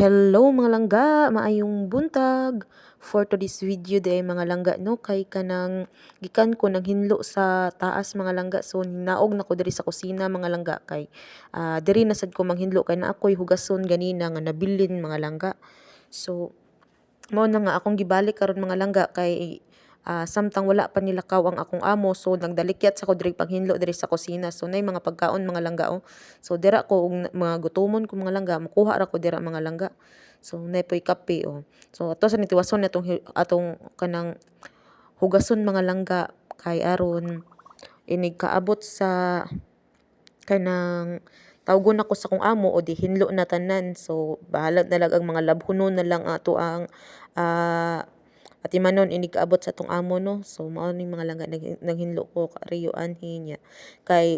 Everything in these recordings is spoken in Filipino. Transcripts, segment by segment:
Hello mga langga, maayong buntag. For today's video day mga langga no kay kanang gikan ko nang hinlo sa taas mga langga, so naog na ko diri sa kusina mga langga kay diri na sad ko manghinlo kay na ako'y hugason ganina nga nabilin mga langga. So mao na nga akong gibalik karon mga langga kay samtang wala pa nilakaw ang akong amo, so nagdalikyat sa ko diri paghinlo diri sa kusina, so nay mga pagkaon mga langga oh. So dira ko og mga gutomon ko mga langga makuha ra ko dira mga langga. So nay po'y kape oh. So ato sa nitiwason atong kanang hugason mga langga kay aron inig kaabot sa kanang tawgon ako sa kong amo o di hinlo na tanan, so bahala na lang ang mga labhunon na lang ato ang atimanon inig kaabot sa tong amo no. So mao ni mga langga naghinlo ko kariyo anhi niya kay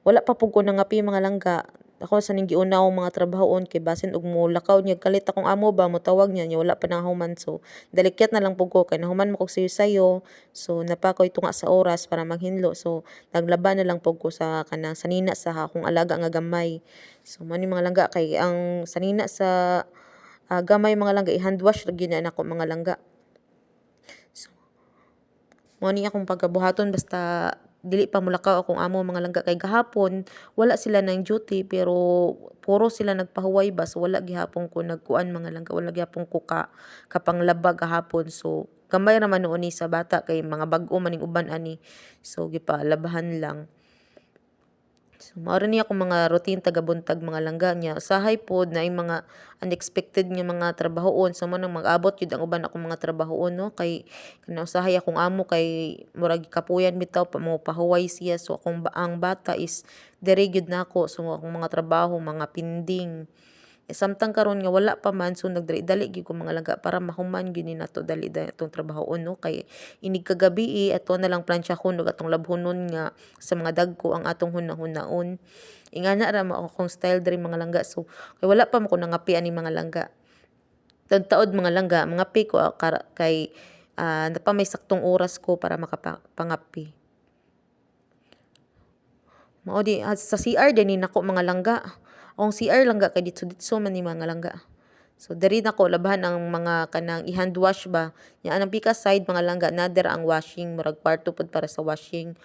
wala pa pud ko nangapi mga langga. Ako sa ning giuna akong mga trabahoon kay basin og mulakaw niya kalit akong amo ba motawag niya wala pa nahuman, so dalikyat na lang pud ko kay nahuman mo kog sayo-sayo, so napakoy tunga sa oras para maghinlo, so naglaba na lang pud ko sa kanang sanina sa akong alaga nga gamay. So mao ni mga langga kay ang sanina sa gamay mga langga i-hand wash ra gyud na nako mga langga. So mao ni akong pagabuhaton basta dili pa mulakaw akong amo mga langga kay gahapon wala sila ng duty pero puro sila nagpahuway ba, so wala gihapon ko nagkuan mga langga, wala gihapon ko kapanglaba gahapon. So gamay ra man noon ni sa bata kay mga bag-o maning uban ani, so gipalabahan lang. So mao ni akong mga routine tagabuntag mga langga niya. Usahay pod na mga unexpected nga mga trabahoon, so mo nang mag-abot yun ang uban akong mga trabahoon no kay kana usahay akong amo kay murag kapuyan bitaw pa mo pahuway siya, so ang bata is diri gyud nako, so akong mga trabaho mga pending. Samtang karon nga wala pa man, so nagdali-dali gyud ko mga langga para mahuman gyud ni nato dali itong trabahoon no kay inig kagabi ato na lang planchahon ug atong labhonon nga sa mga dagko ang atong hunahon. Ingana ra mo akong style diri mga langga, so kay wala pa mo ko nangapi ani mga langga. Taud mga langga mangapi ko kay napa may saktong oras ko para makapangapi. Mao di sa CR din ni nako mga langga. Ang CR langga kay ditso man ni mga langga. So diri nako labahan ang mga kanang i-hand wash ba. Nya anang pika side mga langga nader ang washing, murag kwarto pod para sa washing.